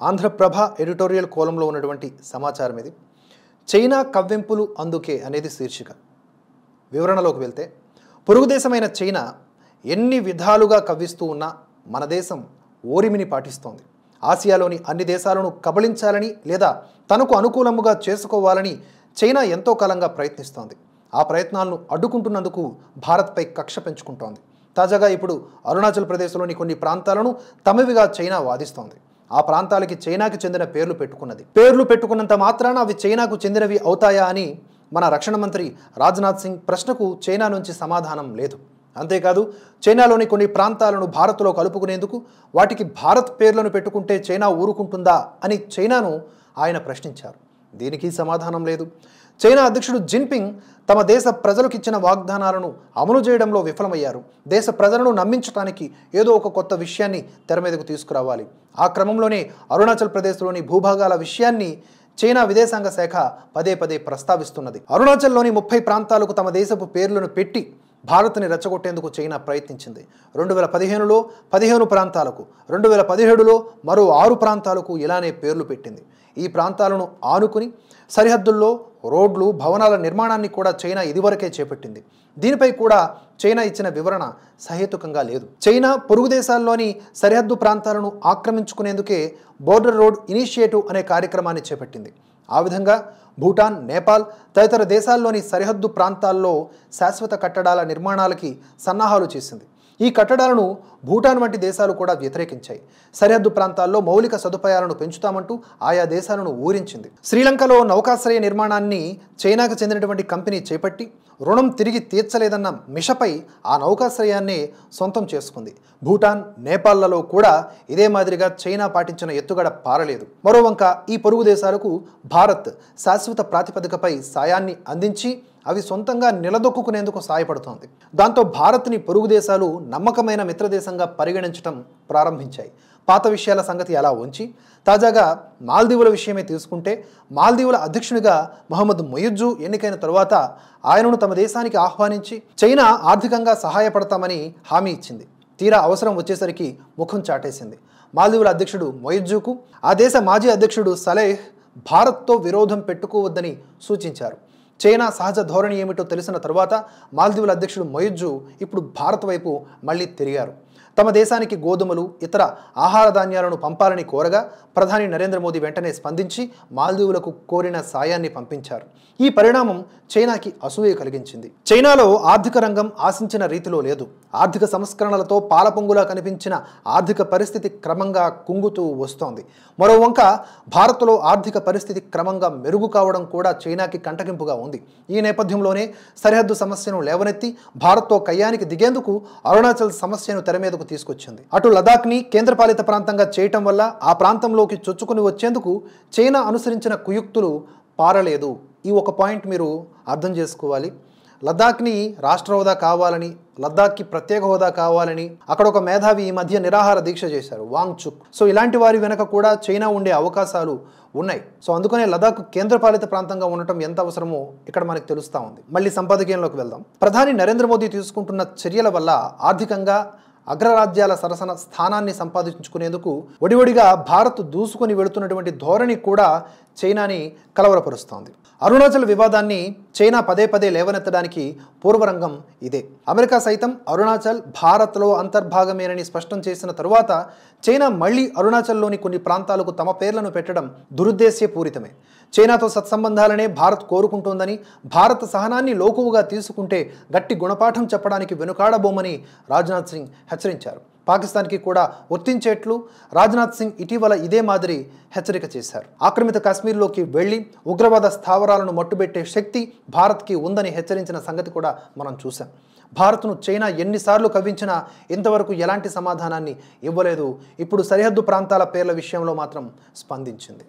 Andhraprabha editorial కోలంలో ఉన్నటువంటి సమాచారం ఇది. చైనా కవ్వింపులు అందుకే అనేది శీర్షిక. వివరణలోకి వెళ్తే, పొరుగు దేశమైన చైనా ఎన్ని విధాలుగా కవ్విస్తూ ఉన్నా మన దేశం ఓరిమిని పాటిస్తోంది. ఆసియాలోని అన్ని దేశాలను కబళించాలని లేదా తనకు అనుకూలముగా చేసుకోవాలని చైనా ఎంతో కాలంగా ప్రయత్నిస్తోంది. ఆ ప్రయత్నాలను అడ్డుకుంటున్నందుకు భారత్పై కక్ష పెంచుకుంటోంది. తాజాగా ఇప్పుడు అరుణాచల్ ప్రదేశ్లోని కొన్ని ప్రాంతాలను తమవిగా చైనా వాదిస్తోంది. ఆ ప్రాంతాలకి చైనాకి చెందిన పేర్లు పెట్టుకున్నది. పేర్లు పెట్టుకున్నంత మాత్రాన అవి చైనాకు చెందినవి అవుతాయా అని మన రక్షణ మంత్రి రాజ్నాథ్ సింగ్ ప్రశ్నకు చైనా నుంచి సమాధానం లేదు. అంతేకాదు, చైనాలోని కొన్ని ప్రాంతాలను భారత్లో కలుపుకునేందుకు వాటికి భారత్ పేర్లను పెట్టుకుంటే చైనా ఊరుకుంటుందా అని చైనాను ఆయన ప్రశ్నించారు. దీనికి సమాధానం లేదు. చైనా అధ్యక్షుడు జిన్పింగ్ తమ దేశ ప్రజలకు ఇచ్చిన వాగ్దానాలను అమలు చేయడంలో విఫలమయ్యారు. దేశ ప్రజలను నమ్మించడానికి ఏదో ఒక కొత్త విషయాన్ని తెర మీదకు తీసుకురావాలి. ఆ క్రమంలోనే అరుణాచల్ ప్రదేశ్లోని భూభాగాల విషయాన్ని చైనా విదేశాంగ శాఖ పదే పదే ప్రస్తావిస్తున్నది. అరుణాచల్లోని 30 ప్రాంతాలకు తమ దేశపు పేర్లను పెట్టి భారత్ని రెచ్చగొట్టేందుకు చైనా ప్రయత్నించింది. 2015లో 15 ప్రాంతాలకు, 2017లో మరో 6 ప్రాంతాలకు ఇలానే పేర్లు పెట్టింది. ఈ ప్రాంతాలను ఆనుకుని సరిహద్దుల్లో రోడ్లు, భవనాల నిర్మాణాన్ని కూడా చైనా ఇదివరకే చేపట్టింది. దీనిపై కూడా చైనా ఇచ్చిన వివరణ సహేతుకంగా లేదు. చైనా పొరుగు దేశాల్లోని సరిహద్దు ప్రాంతాలను ఆక్రమించుకునేందుకే బోర్డర్ రోడ్ ఇనిషియేటివ్ అనే కార్యక్రమాన్ని చేపట్టింది. ఆ విధంగా భూటాన్, నేపాల్ తదితర దేశాల్లోని సరిహద్దు ప్రాంతాల్లో శాశ్వత కట్టడాల నిర్మాణాలకి సన్నాహాలు చేసింది. ఈ కట్టడాలను భూటాన్ వంటి దేశాలు కూడా వ్యతిరేకించాయి. సరిహద్దు ప్రాంతాల్లో మౌలిక సదుపాయాలను పెంచుతామంటూ ఆయా దేశాలను ఊరించింది. శ్రీలంకలో నౌకాశ్రయ నిర్మాణాన్ని చైనాకు చెందినటువంటి కంపెనీ చేపట్టి రుణం తిరిగి తీర్చలేదన్న మిషపై ఆ నౌకాశ్రయాన్ని సొంతం చేసుకుంది. భూటాన్, నేపాల్లలో కూడా ఇదే మాదిరిగా చైనా పాటించిన ఎత్తుగడ పారలేదు. మరోవంక ఈ పొరుగు దేశాలకు భారత్ శాశ్వత ప్రాతిపదికపై సాయాన్ని అందించి అవి సొంతంగా నిలదొక్కునేందుకు సాయపడుతోంది. దాంతో భారత్ని పొరుగు దేశాలు నమ్మకమైన మిత్రదేశంగా పరిగణించడం ప్రారంభించాయి. పాత విషయాల సంగతి అలా ఉంచి తాజాగా మాల్దీవుల విషయమే తీసుకుంటే, మాల్దీవుల అధ్యక్షునిగా మహమ్మద్ మొయిజ్జు ఎన్నికైన తరువాత ఆయనను తమ దేశానికి ఆహ్వానించి చైనా ఆర్థికంగా సహాయపడతామని హామీ ఇచ్చింది. తీరా అవసరం వచ్చేసరికి ముఖం చాటేసింది. మాల్దీవుల అధ్యక్షుడు మొయిజ్జుకు ఆ దేశ మాజీ అధ్యక్షుడు సలేహ్ భారత్తో విరోధం పెట్టుకోవద్దని సూచించారు. చైనా సహజ ధోరణి ఏమిటో తెలిసిన తరువాత మాల్దీవుల అధ్యక్షుడు మొయిజ్జు ఇప్పుడు భారత్ వైపు మళ్ళీ తిరిగారు. తమ దేశానికి గోధుమలు, ఇతర ఆహార ధాన్యాలను పంపాలని కోరగా ప్రధాని నరేంద్ర మోదీ వెంటనే స్పందించి మాల్దీవులకు కోరిన సాయాన్ని పంపించారు. ఈ పరిణామం చైనాకి అసూయ కలిగించింది. చైనాలో ఆర్థిక రంగం ఆశించిన రీతిలో లేదు. ఆర్థిక సంస్కరణలతో పాలపొంగులా కనిపించిన ఆర్థిక పరిస్థితి క్రమంగా కుంగుతూ వస్తోంది. మరోవంక భారత్లో ఆర్థిక పరిస్థితి క్రమంగా మెరుగు కావడం కూడా చైనాకి కంటగింపుగా ఉంది. ఈ నేపథ్యంలోనే సరిహద్దు సమస్యను లేవనెత్తి భారత్తో కయ్యానికి దిగేందుకు అరుణాచల్ సమస్యను తెర మీదకు తీసుకొచ్చింది. అటు లదాఖ్ని కేంద్రపాలిత ప్రాంతంగా చేయటం వల్ల ఆ ప్రాంతంలోకి చొచ్చుకుని వచ్చేందుకు చైనా అనుసరించిన కుయుక్తులు పారలేదు. ఈ ఒక పాయింట్ మీరు అర్థం చేసుకోవాలి. లద్దాఖ్ని రాష్ట్ర హోదా కావాలని, లద్దాఖ్కి ప్రత్యేక హోదా కావాలని అక్కడ ఒక మేధావి ఈ మధ్య నిరాహార దీక్ష చేశారు, వాంగ్చుక్. సో ఇలాంటి వారి వెనక కూడా చైనా ఉండే అవకాశాలు ఉన్నాయి. సో అందుకనే లదాఖ్ కేంద్రపాలిత ప్రాంతంగా ఉండటం ఎంత అవసరమో ఇక్కడ మనకు తెలుస్తూ ఉంది. మళ్ళీ సంపాదకీయంలోకి వెళ్దాం. ప్రధాని నరేంద్ర మోదీ తీసుకుంటున్న చర్యల వల్ల ఆర్థికంగా అగ్రరాజ్యాల సరసన స్థానాన్ని సంపాదించుకునేందుకు ఒడివడిగా భారత్ దూసుకొని వెళుతున్నటువంటి ధోరణి కూడా చైనాని కలవరపరుస్తోంది. అరుణాచల్ వివాదాన్ని చైనా పదే పదే లేవనెత్తడానికి పూర్వరంగం ఇదే. అమెరికా సైతం అరుణాచల్ భారత్లో అంతర్భాగమేనని స్పష్టం చేసిన తరువాత చైనా మళ్లీ అరుణాచల్లోని కొన్ని ప్రాంతాలకు తమ పేర్లను పెట్టడం దురుద్దేశ్యపూరితమే. చైనాతో సత్సంబంధాలనే భారత్ కోరుకుంటోందని, భారత్ సహనాన్ని లోకువుగా తీసుకుంటే గట్టి గుణపాఠం చెప్పడానికి వెనుకాడబోమని రాజ్నాథ్ సింగ్ హెచ్చరించారు. పాకిస్తాన్కి కూడా వర్తించేట్లు రాజ్నాథ్ సింగ్ ఇటీవల ఇదే మాదిరి హెచ్చరిక చేశారు. ఆక్రమిత కాశ్మీర్లోకి వెళ్లి ఉగ్రవాద స్థావరాలను మట్టుబెట్టే శక్తి భారత్కి ఉందని హెచ్చరించిన సంగతి కూడా మనం చూసాం. భారత్ను చైనా ఎన్నిసార్లు కవ్వించినా ఇంతవరకు ఎలాంటి సమాధానాన్ని ఇవ్వలేదు. ఇప్పుడు సరిహద్దు ప్రాంతాల పేర్ల విషయంలో మాత్రం స్పందించింది.